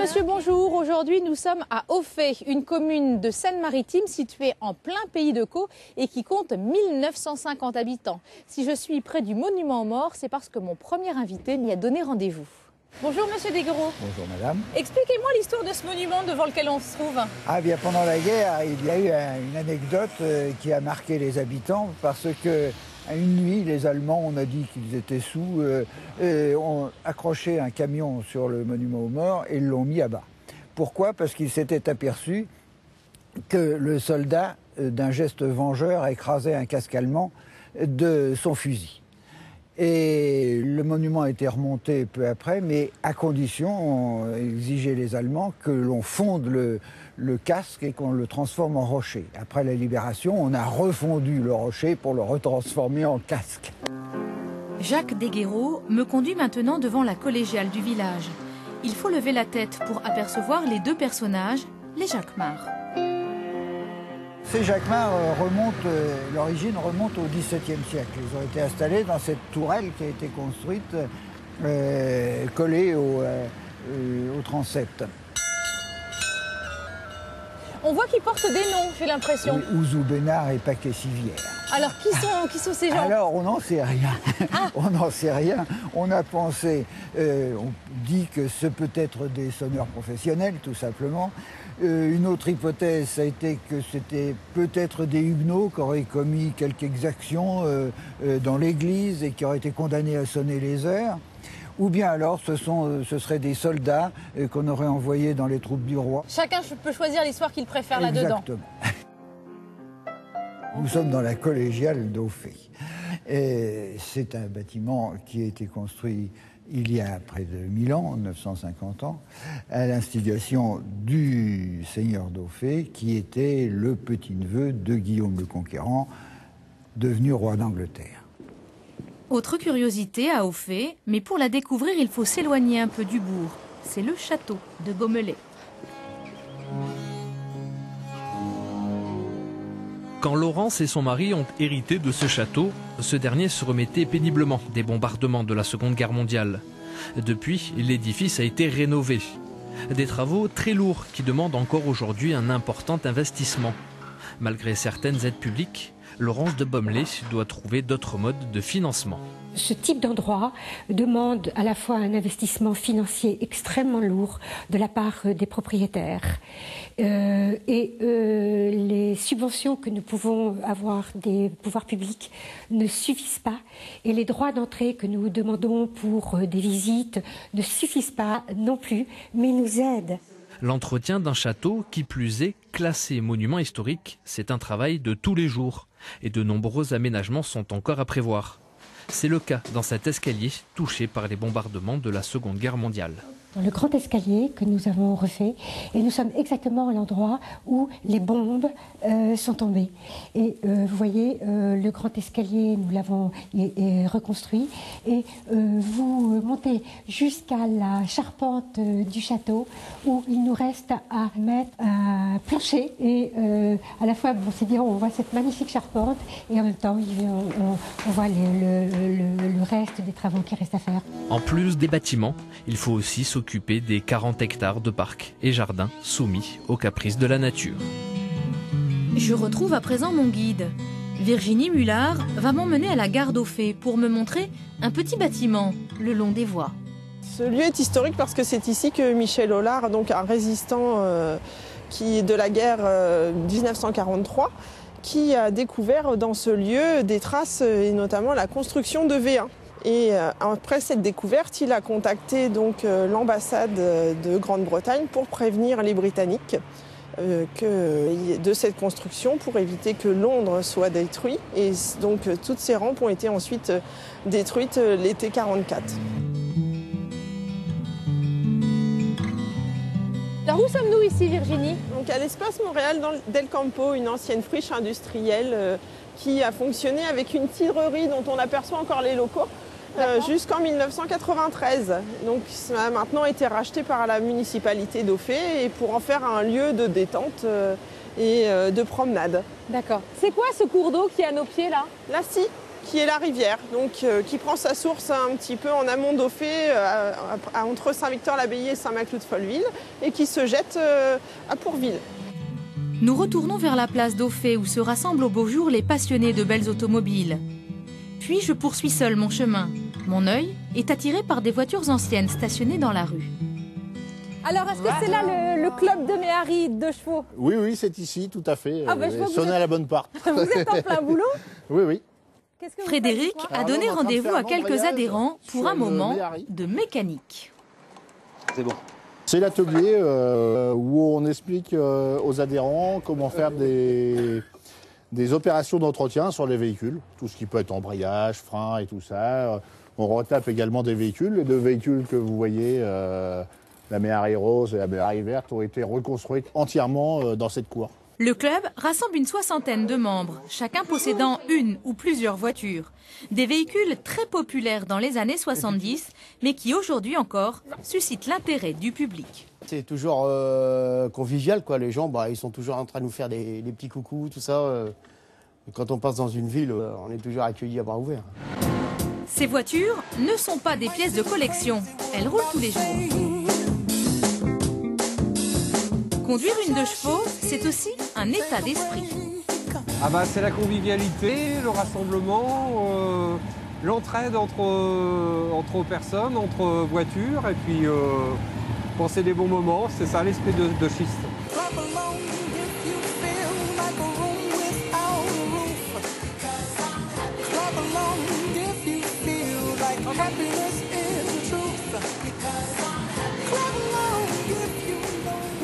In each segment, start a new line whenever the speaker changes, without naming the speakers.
monsieur, bonjour. Aujourd'hui, nous sommes à Auffay, une commune de Seine-Maritime située en plein pays de Caux et qui compte 1950 habitants. Si je suis près du monument aux morts, c'est parce que mon premier invité m'y a donné rendez-vous. Bonjour monsieur Desguereaux.
Bonjour madame.
Expliquez-moi l'histoire de ce monument devant lequel on se trouve.
Ah bien, pendant la guerre, il y a eu une anecdote qui a marqué les habitants parce que une nuit, les Allemands, on a dit qu'ils étaient sous, ont accroché un camion sur le monument aux morts et l'ont mis à bas. Pourquoi? Parce qu'ils s'étaient aperçus que le soldat, d'un geste vengeur, écrasait un casque allemand de son fusil. Et le monument a été remonté peu après, mais à condition, ont exigé les Allemands, que l'on fonde le casque et qu'on le transforme en rocher. Après la libération, on a refondu le rocher pour le retransformer en casque.
Jacques Desguereaux me conduit maintenant devant la collégiale du village. Il faut lever la tête pour apercevoir les deux personnages, les Jacquemart.
Ces Jacquemart l'origine remonte au XVIIe siècle. Ils ont été installés dans cette tourelle qui a été construite, collée au transept.
On voit qu'ils portent des noms, j'ai l'impression.
Ouzou Bénard et Paquet Civière.
Alors, qui sont ces gens?
Alors, on n'en sait rien.
Ah.
On n'en sait rien. On a pensé, on dit que ce peut être des sonneurs professionnels, tout simplement. Une autre hypothèse, ça a été que c'était peut-être des huguenots qui auraient commis quelques exactions dans l'église et qui auraient été condamnés à sonner les heures. Ou bien alors, ce seraient des soldats qu'on aurait envoyés dans les troupes du roi.
Chacun peut choisir l'histoire qu'il préfère là-dedans.
Exactement. Nous sommes dans la collégiale d'Auffay. C'est un bâtiment qui a été construit il y a près de 1000 ans, 950 ans, à l'instigation du seigneur d'Auffay, qui était le petit-neveu de Guillaume le Conquérant, devenu roi d'Angleterre.
Autre curiosité à Auffay, mais pour la découvrir, il faut s'éloigner un peu du bourg. C'est le château de Beaumelet.
Quand Laurence et son mari ont hérité de ce château, ce dernier se remettait péniblement des bombardements de la Seconde Guerre mondiale. Depuis, l'édifice a été rénové. Des travaux très lourds qui demandent encore aujourd'hui un important investissement. Malgré certaines aides publiques, Laurence de Beaumelet doit trouver d'autres modes de financement.
Ce type d'endroit demande à la fois un investissement financier extrêmement lourd de la part des propriétaires. Les subventions que nous pouvons avoir des pouvoirs publics ne suffisent pas. Et les droits d'entrée que nous demandons pour des visites ne suffisent pas non plus, mais nous aident.
L'entretien d'un château, qui plus est classé monument historique, c'est un travail de tous les jours. Et de nombreux aménagements sont encore à prévoir. C'est le cas dans cet escalier touché par les bombardements de la Seconde Guerre mondiale.
Dans le grand escalier que nous avons refait, et nous sommes exactement à l'endroit où les bombes sont tombées. Et vous voyez, le grand escalier, nous l'avons reconstruit, et vous montez jusqu'à la charpente du château, où il nous reste à mettre un plancher, et à la fois, bon, c'est bien, on voit cette magnifique charpente, et en même temps, on voit le reste des travaux qui restent à faire.
En plus des bâtiments, il faut aussi s'occuper des 40 hectares de parcs et jardins soumis aux caprices de la nature.
Je retrouve à présent mon guide. Virginie Mullard va m'emmener à la gare d'Auffay pour me montrer un petit bâtiment le long des voies.
Ce lieu est historique parce que c'est ici que Michel Aulard, donc un résistant de la guerre 1943, qui a découvert dans ce lieu des traces et notamment la construction de V1. Et après cette découverte, il a contacté donc l'ambassade de Grande-Bretagne pour prévenir les Britanniques de cette construction pour éviter que Londres soit détruit. Et donc toutes ces rampes ont été ensuite détruites l'été 1944.
Alors où sommes-nous ici, Virginie?
Donc à l'espace Montréal del Campo, une ancienne friche industrielle qui a fonctionné avec une cidrerie dont on aperçoit encore les locaux. Jusqu'en 1993. Donc ça a maintenant été racheté par la municipalité d'Auffay et pour en faire un lieu de détente et de promenade.
D'accord. C'est quoi ce cours d'eau qui est à nos pieds là?
La Scie. qui est la rivière, donc qui prend sa source un petit peu en amont d'Auffay, entre Saint-Victor-l'Abbaye et Saint-Maclou-de-Folleville, et qui se jette à Pourville.
Nous retournons vers la place d'Auffay où se rassemblent au beau jour les passionnés de belles automobiles. Puis je poursuis seul mon chemin. Mon œil est attiré par des voitures anciennes stationnées dans la rue.
Alors, est-ce que c'est là le club de Méhari de chevaux?
Oui, oui, c'est ici, tout à fait.
Ah bah, je vois que
Sonnez à la bonne porte.
Vous êtes en plein boulot?
Oui, oui.
Qu'est-ce que vous
Frédéric
faites,
a donné
Alors, on est en train de
rendez-vous
faire
à
un
quelques
embrayage
adhérents pour
sur
un
le
moment
Méhari.
de mécanique.
C'est bon.
C'est l'atelier où on explique aux adhérents comment faire des opérations d'entretien sur les véhicules. Tout ce qui peut être embrayage, frein et tout ça. On retape également des véhicules. Les deux véhicules que vous voyez, la Méhari rose et la Méhari verte, ont été reconstruites entièrement dans cette cour.
Le club rassemble une soixantaine de membres, chacun possédant une ou plusieurs voitures. Des véhicules très populaires dans les années 70, mais qui aujourd'hui encore suscitent l'intérêt du public.
C'est toujours convivial, quoi. Les gens, ils sont toujours en train de nous faire des petits coucous, tout ça. Quand on passe dans une ville, on est toujours accueillis à bras ouverts.
Ces voitures ne sont pas des pièces de collection, elles roulent tous les jours. Conduire une de chevaux, c'est aussi un état d'esprit.
C'est la convivialité, le rassemblement, l'entraide entre personnes, entre voitures, et puis penser des bons moments, c'est ça l'esprit de schiste.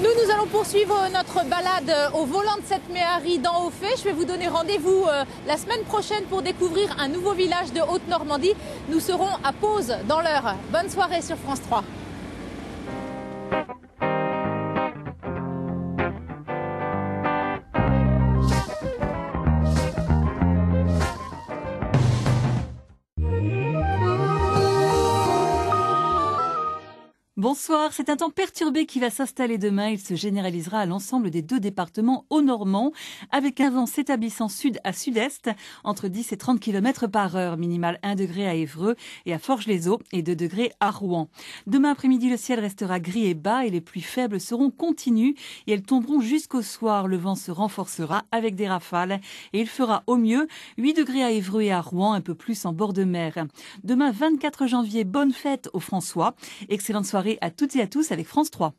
Nous allons poursuivre notre balade au volant de cette Méhari dans Auffay. Je vais vous donner rendez-vous la semaine prochaine pour découvrir un nouveau village de Haute-Normandie. Nous serons à Pose dans l'Eure. Bonne soirée sur France 3.
Bonsoir, c'est un temps perturbé qui va s'installer demain. Il se généralisera à l'ensemble des 2 départements haut-normands, avec un vent s'établissant sud à sud-est, entre 10 et 30 km par heure, minimal 1 degré à Évreux et à Forges-les-Eaux et 2 degrés à Rouen. Demain après-midi, le ciel restera gris et bas et les pluies faibles seront continues et elles tomberont jusqu'au soir. Le vent se renforcera avec des rafales et il fera au mieux 8 degrés à Évreux et à Rouen, un peu plus en bord de mer. Demain 24 janvier, bonne fête aux François. Excellente soirée à toutes et à tous avec France 3.